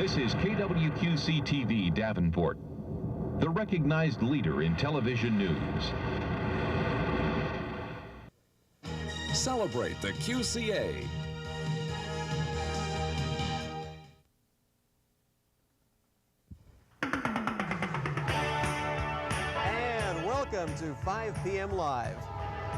This is KWQC TV Davenport, the recognized leader in television news. Celebrate the QCA. And welcome to 5 p.m. Live.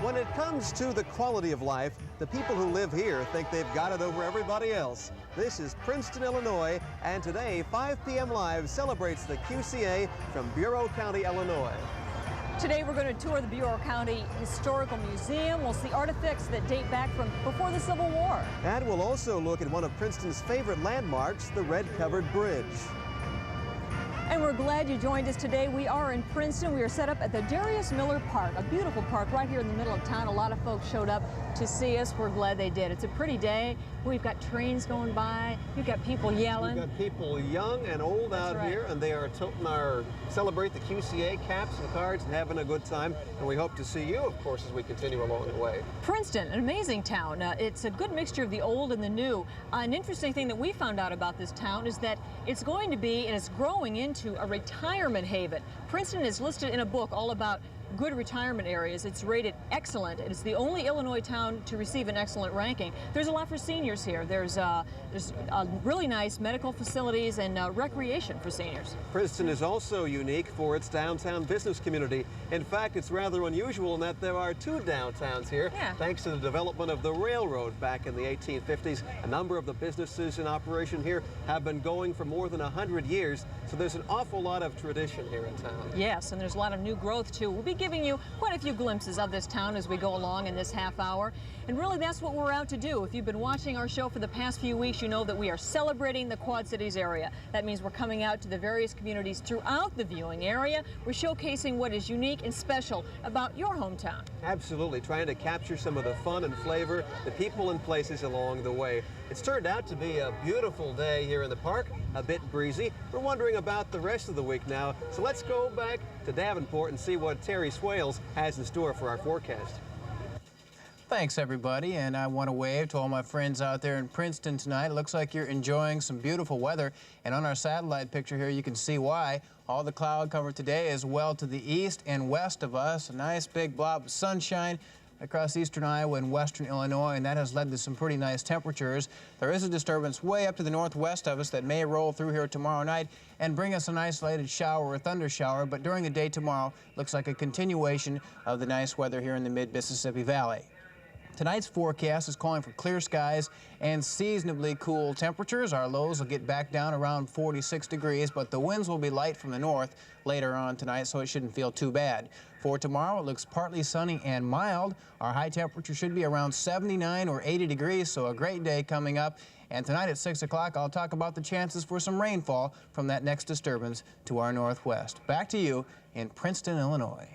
When it comes to the quality of life, the people who live here think they've got it over everybody else. This is Princeton, Illinois, and today 5 p.m. Live celebrates the QCA from Bureau County, Illinois. Today we're going to tour the Bureau County Historical Museum. We'll see artifacts that date back from before the Civil War. And we'll also look at one of Princeton's favorite landmarks, the red-covered bridge. And we're glad you joined us today. We are in Princeton. We are set up at the Darius Miller Park, a beautiful park right here in the middle of town. A lot of folks showed up to see us. We're glad they did. It's a pretty day. We've got trains going by. You've got people yelling. We've got people young and old out here, and they are toting our Celebrate the QCA caps and cards and having a good time. And we hope to see you, of course, as we continue along the way. Princeton, an amazing town. It's a good mixture of the old and the new. An interesting thing that we found out about this town is that it's going to be, and it's growing into, a retirement haven. Princeton is listed in a book all about good retirement areas. It's rated excellent. It's the only Illinois town to receive an excellent ranking. There's a lot for seniors here. There's really nice medical facilities and recreation for seniors. Princeton is also unique for its downtown business community. In fact, it's rather unusual in that there are two downtowns here. Yeah. Thanks to the development of the railroad back in the 1850s. A number of the businesses in operation here have been going for more than 100 years, so there's an awful lot of tradition here in town. Yes, and there's a lot of new growth too. We'll be giving you quite a few glimpses of this town as we go along in this half hour. And really, that's what we're out to do. If you've been watching our show for the past few weeks, you know that we are celebrating the Quad Cities area. That means we're coming out to the various communities throughout the viewing area. We're showcasing what is unique and special about your hometown. Absolutely, trying to capture some of the fun and flavor, the people and places along the way. It's turned out to be a beautiful day here in the park, a bit breezy. We're wondering about the rest of the week now, so let's go back to Davenport and see what Terry Swales has in store for our forecast. Thanks, everybody, and I want to wave to all my friends out there in Princeton tonight. It looks like you're enjoying some beautiful weather, and on our satellite picture here, you can see why. All the cloud cover today is well to the east and west of us. A nice big blob of sunshine across eastern Iowa and western Illinois, and that has led to some pretty nice temperatures. There is a disturbance way up to the northwest of us that may roll through here tomorrow night and bring us an isolated shower or thunder shower, but during the day tomorrow, looks like a continuation of the nice weather here in the mid-Mississippi Valley. Tonight's forecast is calling for clear skies and seasonably cool temperatures. Our lows will get back down around 46 degrees, but the winds will be light from the north later on tonight, so it shouldn't feel too bad. For tomorrow, it looks partly sunny and mild. Our high temperature should be around 79 or 80 degrees, so a great day coming up. And tonight at 6 o'clock, I'll talk about the chances for some rainfall from that next disturbance to our northwest. Back to you in Princeton, Illinois.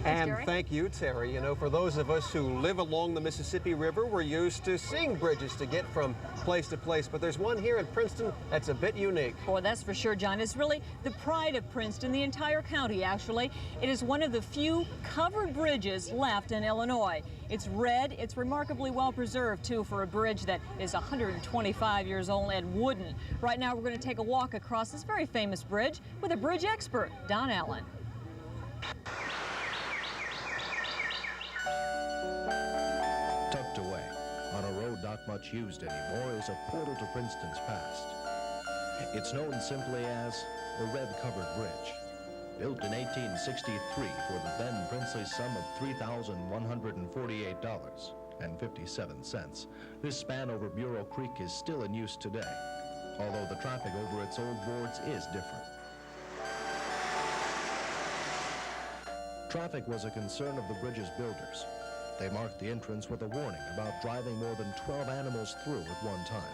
And thank you, Terry. You know, for those of us who live along the Mississippi River, we're used to seeing bridges to get from place to place, but there's one here in Princeton that's a bit unique. Boy, that's for sure, John. It's really the pride of Princeton, the entire county, actually. It is one of the few covered bridges left in Illinois. It's red. It's remarkably well preserved, too, for a bridge that is 125 years old and wooden. Right now, we're going to take a walk across this very famous bridge with a bridge expert, Don Allen. Tucked away on a road not much used anymore is a portal to Princeton's past. It's known simply as the Red-Covered Bridge. Built in 1863 for the then princely sum of $3,148.57, this span over Bureau Creek is still in use today, although the traffic over its old boards is different. Traffic was a concern of the bridge's builders. They marked the entrance with a warning about driving more than 12 animals through at one time.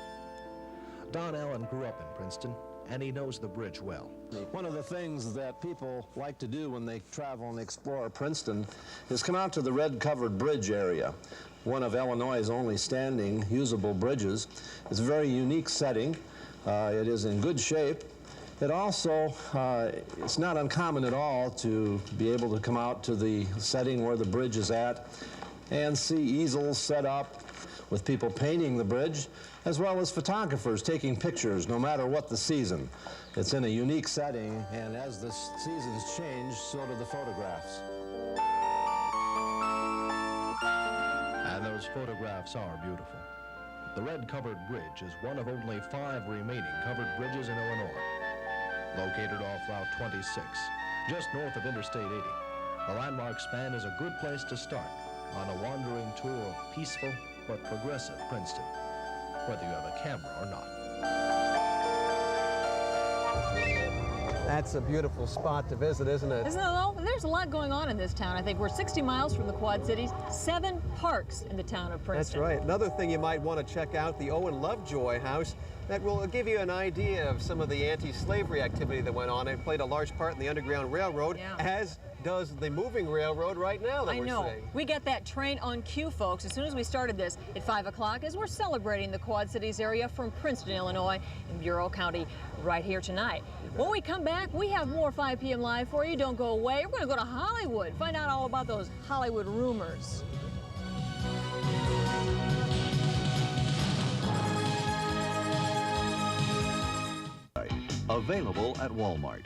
Don Allen grew up in Princeton, and he knows the bridge well. One of the things that people like to do when they travel and explore Princeton is come out to the Red-Covered Bridge area, one of Illinois' only standing usable bridges. It's a very unique setting. It is in good shape. It also, it's not uncommon at all to be able to come out to the setting where the bridge is at and see easels set up with people painting the bridge, as well as photographers taking pictures no matter what the season. It's in a unique setting, and as the seasons change, so do the photographs. And those photographs are beautiful. The red covered bridge is one of only 5 remaining covered bridges in Illinois. Located off Route 26, just north of Interstate 80, the landmark span is a good place to start on a wandering tour of peaceful but progressive Princeton, whether you have a camera or not. That's a beautiful spot to visit, isn't it? Isn't it though? There's a lot going on in this town. I think we're 60 miles from the Quad Cities, 7 parks in the town of Princeton. That's right. Another thing you might want to check out, the Owen Lovejoy House. That will give you an idea of some of the anti-slavery activity that went on. It played a large part in the Underground Railroad, as does the moving railroad right now that we're seeing. We got that train on cue, folks, as soon as we started this at 5 o'clock, as we're celebrating the Quad Cities area from Princeton, Illinois, and Bureau County right here tonight. When we come back, we have more 5 p.m. Live for you. Don't go away. We're going to go to Hollywood, find out all about those Hollywood rumors. Available at Walmart.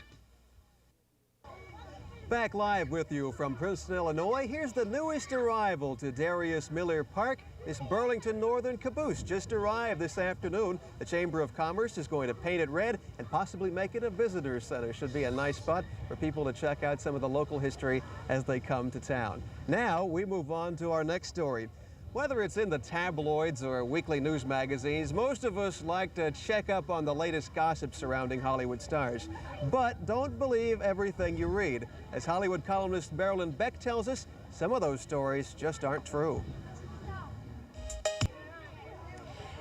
Back live with you from Princeton, Illinois. Here's the newest arrival to Darius Miller Park. This Burlington Northern caboose just arrived this afternoon. The Chamber of Commerce is going to paint it red and possibly make it a visitor center. Should be a nice spot for people to check out some of the local history as they come to town. Now we move on to our next story. Whether it's in the tabloids or weekly news magazines, most of us like to check up on the latest gossip surrounding Hollywood stars. But don't believe everything you read. As Hollywood columnist Marilyn Beck tells us, some of those stories just aren't true.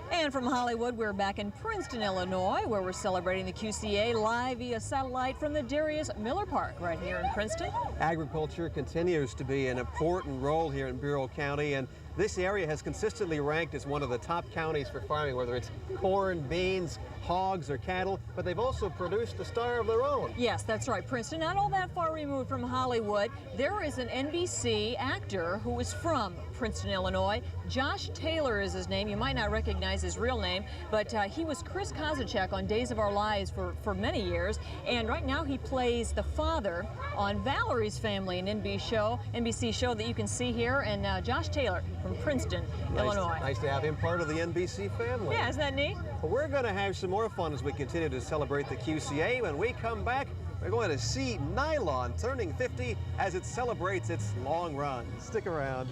And from Hollywood, we're back in Princeton, Illinois, where we're celebrating the QCA live via satellite from the Darius Miller Park right here in Princeton. Agriculture continues to be an important role here in Bureau County, and this area has consistently ranked as one of the top counties for farming, whether it's corn, beans, hogs, or cattle, but they've also produced a star of their own. Yes, that's right, Princeton, not all that far removed from Hollywood. There is an NBC actor who is from Princeton, Illinois. Josh Taylor is his name. You might not recognize his real name, but he was Chris Kozacek on Days of Our Lives for many years, and right now he plays the father on Valerie's Family, an NBC show that you can see here, and Josh Taylor from Princeton, Illinois. Nice to have him part of the NBC family. Yeah, isn't that neat? Well, we're going to have some more fun as we continue to celebrate the QCA. When we come back, we're going to see Nylon turning 50 as it celebrates its long run. Stick around.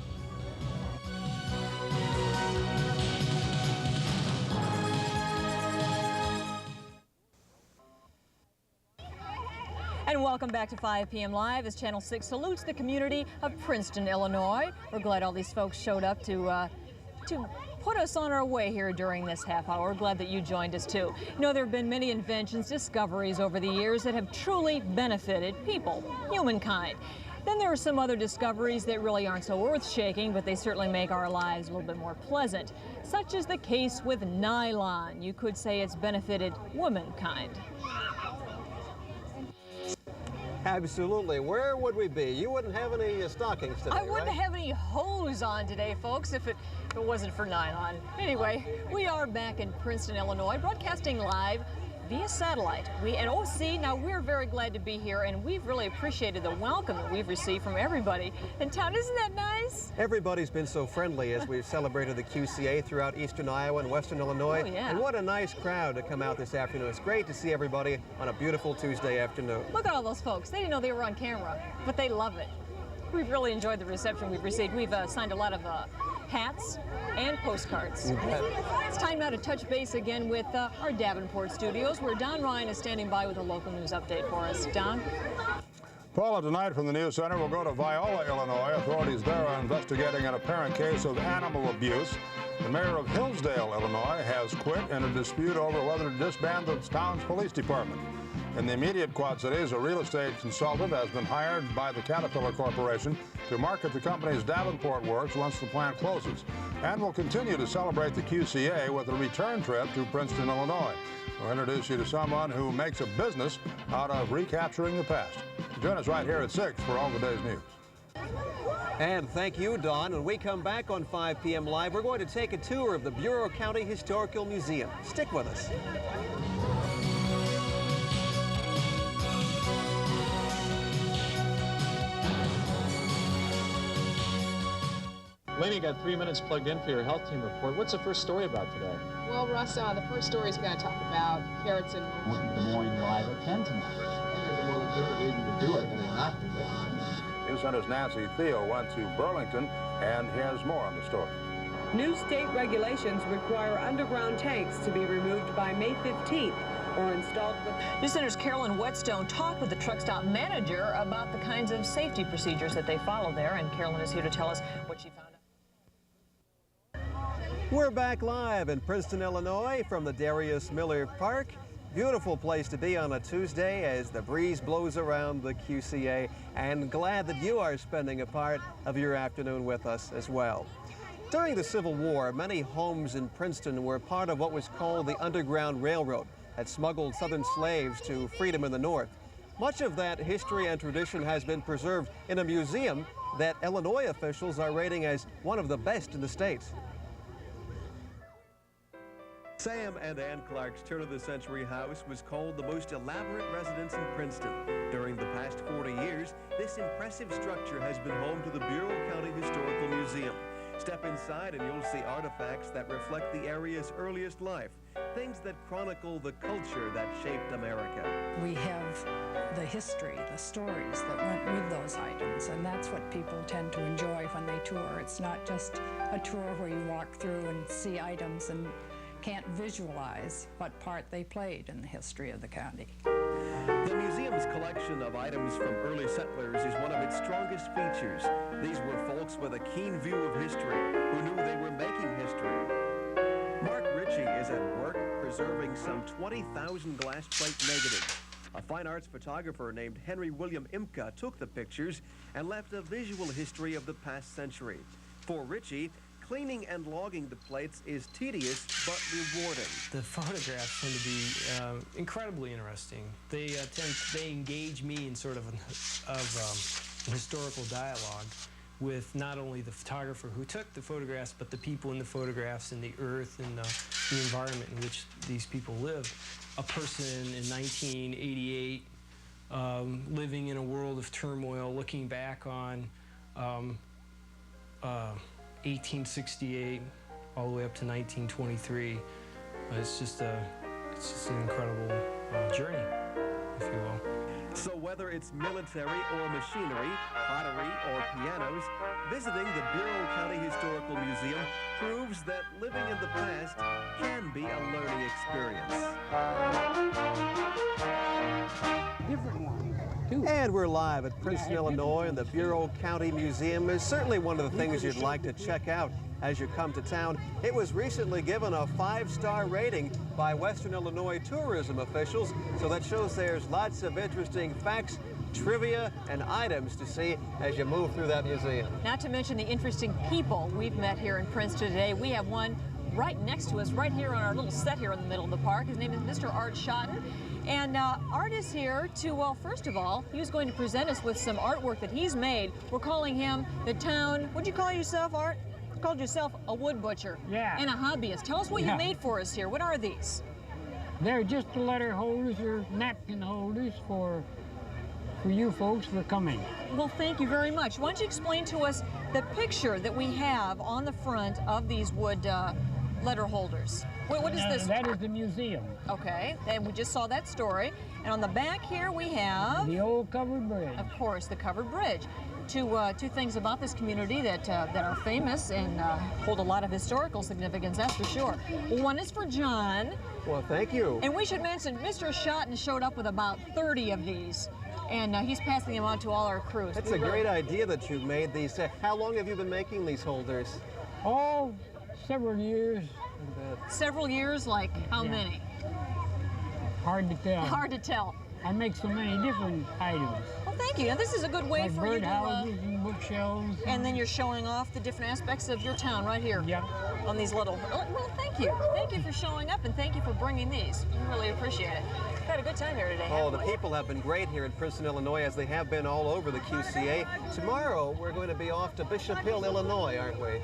And welcome back to 5 p.m. Live as Channel 6 salutes the community of Princeton, Illinois. We're glad all these folks showed up to put us on our way here during this half hour. We're glad that you joined us too. You know, there have been many inventions, discoveries over the years that have truly benefited people, humankind. Then there are some other discoveries that really aren't so earth-shaking, but they certainly make our lives a little bit more pleasant, such as the case with nylon. You could say it's benefited womankind. Absolutely. Where would we be? You wouldn't have any stockings today, I wouldn't right? have any hose on today, folks, if it wasn't for nylon. Anyway, we are back in Princeton, Illinois, broadcasting live via satellite. Now we're very glad to be here, and we've really appreciated the welcome that we've received from everybody in town. Isn't that nice? Everybody's been so friendly as we've celebrated the QCA throughout eastern Iowa and western Illinois. Oh, yeah. And what a nice crowd to come out this afternoon. It's great to see everybody on a beautiful Tuesday afternoon. Look at all those folks. They didn't know they were on camera, but they love it. We've really enjoyed the reception we've received. We've signed a lot of hats and postcards. It's time now to touch base again with our Davenport studios, where Don Ryan is standing by with a local news update for us. Don? Paula, tonight from the News Center, we'll go to Viola, Illinois. Authorities there are investigating an apparent case of animal abuse. The mayor of Hillsdale, Illinois, has quit in a dispute over whether to disband the town's police department. In the immediate Quad Cities, a real estate consultant has been hired by the Caterpillar Corporation to market the company's Davenport works once the plant closes, and will continue to celebrate the QCA with a return trip to Princeton, Illinois. We'll introduce you to someone who makes a business out of recapturing the past. Join us right here at 6 for all the day's news. And thank you, Dawn. When we come back on 5 p.m. Live, we're going to take a tour of the Bureau County Historical Museum. Stick with us. Lainey, got 3 minutes plugged in for your health team report. What's the first story about today? Well, Russ, the first story is going to talk about carrots and Des Moines Live at 10 tonight. There's more legitimate reason to do it than not to do it. News Center's Nancy Theo went to Burlington and has more on the story. New state regulations require underground tanks to be removed by May 15th or installed with... News Center's Carolyn Whetstone talked with the truck stop manager about the kinds of safety procedures that they follow there, and Carolyn is here to tell us what she found out. We're back live in Princeton, Illinois from the Darius Miller Park. Beautiful place to be on a Tuesday as the breeze blows around the QCA, and glad that you are spending a part of your afternoon with us as well. During the Civil War, many homes in Princeton were part of what was called the Underground Railroad that smuggled Southern slaves to freedom in the North. Much of that history and tradition has been preserved in a museum that Illinois officials are rating as one of the best in the state. Sam and Ann Clark's turn-of-the-century house was called the most elaborate residence in Princeton. During the past 40 years, this impressive structure has been home to the Bureau County Historical Museum. Step inside and you'll see artifacts that reflect the area's earliest life, things that chronicle the culture that shaped America. We have the history, the stories that went with those items, and that's what people tend to enjoy when they tour. It's not just a tour where you walk through and see items and can't visualize what part they played in the history of the county. The museum's collection of items from early settlers is one of its strongest features. These were folks with a keen view of history who knew they were making history. Mark Ritchie is at work preserving some 20,000 glass plate negatives. A fine arts photographer named Henry William Imka took the pictures and left a visual history of the past century. For Ritchie, cleaning and logging the plates is tedious but rewarding. The photographs tend to be incredibly interesting. They engage me in sort of historical dialogue with not only the photographer who took the photographs, but the people in the photographs and the earth and the environment in which these people lived. A person in 1988 living in a world of turmoil, looking back on 1868 all the way up to 1923. It's just an incredible journey, if you will. So whether it's military or machinery, pottery or pianos, visiting the Bureau County Historical Museum proves that living in the past can be a learning experience. Different one. And we're live at Princeton, Illinois, and the Bureau County Museum is certainly one of the things you'd like to check out as you come to town. It was recently given a 5-star rating by Western Illinois tourism officials, so that shows there's lots of interesting facts, trivia, and items to see as you move through that museum. Not to mention the interesting people we've met here in Princeton today. We have one right next to us, right here on our little set here in the middle of the park. His name is Mr. Art Schotten. And Art is here to, well, first of all, he was going to present us with some artwork that he's made. We're calling him the town, what'd you call yourself, Art? You called yourself a wood butcher. Yeah. And a hobbyist. Tell us what you made for us here. What are these? They're just the letter holders or napkin holders for you folks for coming. Well, thank you very much. Why don't you explain to us the picture that we have on the front of these wood letter holders? What is this? That is the museum. Okay, and we just saw that story. And on the back here we have... the old covered bridge. Of course, the covered bridge. Two things about this community that are famous and hold a lot of historical significance, that's for sure. One is for John. Well, thank you. And we should mention, Mr. Schotten showed up with about 30 of these. And he's passing them on to all our crews. That's a great idea that you've made these. How long have you been making these holders? Oh, several years. Several years, like how many? Hard to tell. Hard to tell. I make so many different items. Well, thank you. Now, this is a good way like for you to... birdhouses and bookshelves. And then you're showing off the different aspects of your town right here. Yeah. on these little, well, thank you. Thank you for showing up, and thank you for bringing these. We really appreciate it. We've had a good time here today. Oh, the people have been great here in Princeton, Illinois, as they have been all over the QCA. Tomorrow, we're going to be off to Bishop Hill, Illinois, aren't we?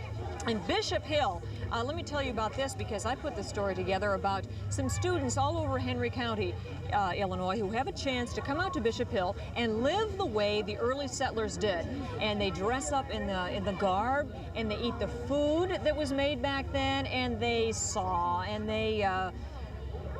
In Bishop Hill, let me tell you about this because I put this story together about some students all over Henry County, Illinois, who have a chance to come out to Bishop Hill and live the way the early settlers did. And they dress up in the garb, and they eat the food that was made back then, and they saw, and they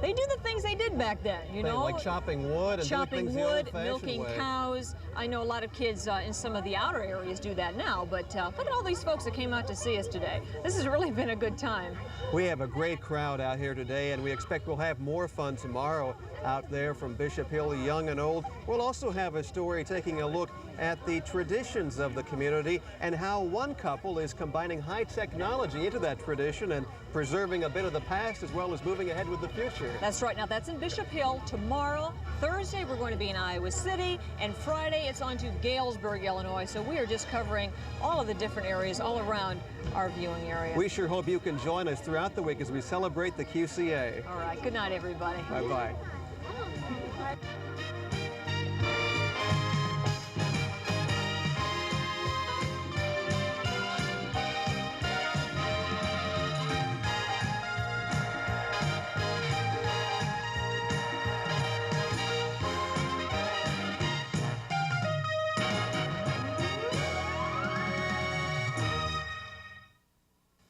do the things they did back then, you know? Like chopping wood and doing things the old-fashioned milking way. cows. I know a lot of kids in some of the outer areas do that now, but look at all these folks that came out to see us today. This has really been a good time. We have a great crowd out here today, and we expect we'll have more fun tomorrow out there from Bishop Hill, young and old. We'll also have a story taking a look at the traditions of the community and how one couple is combining high technology into that tradition and preserving a bit of the past as well as moving ahead with the future. That's right. Now, that's in Bishop Hill. Tomorrow, Thursday, we're going to be in Iowa City, and Friday, it's on to Galesburg, Illinois. So we are just covering all of the different areas all around our viewing area. We sure hope you can join us throughout the week as we celebrate the QCA. All right. Good night, everybody. Bye-bye.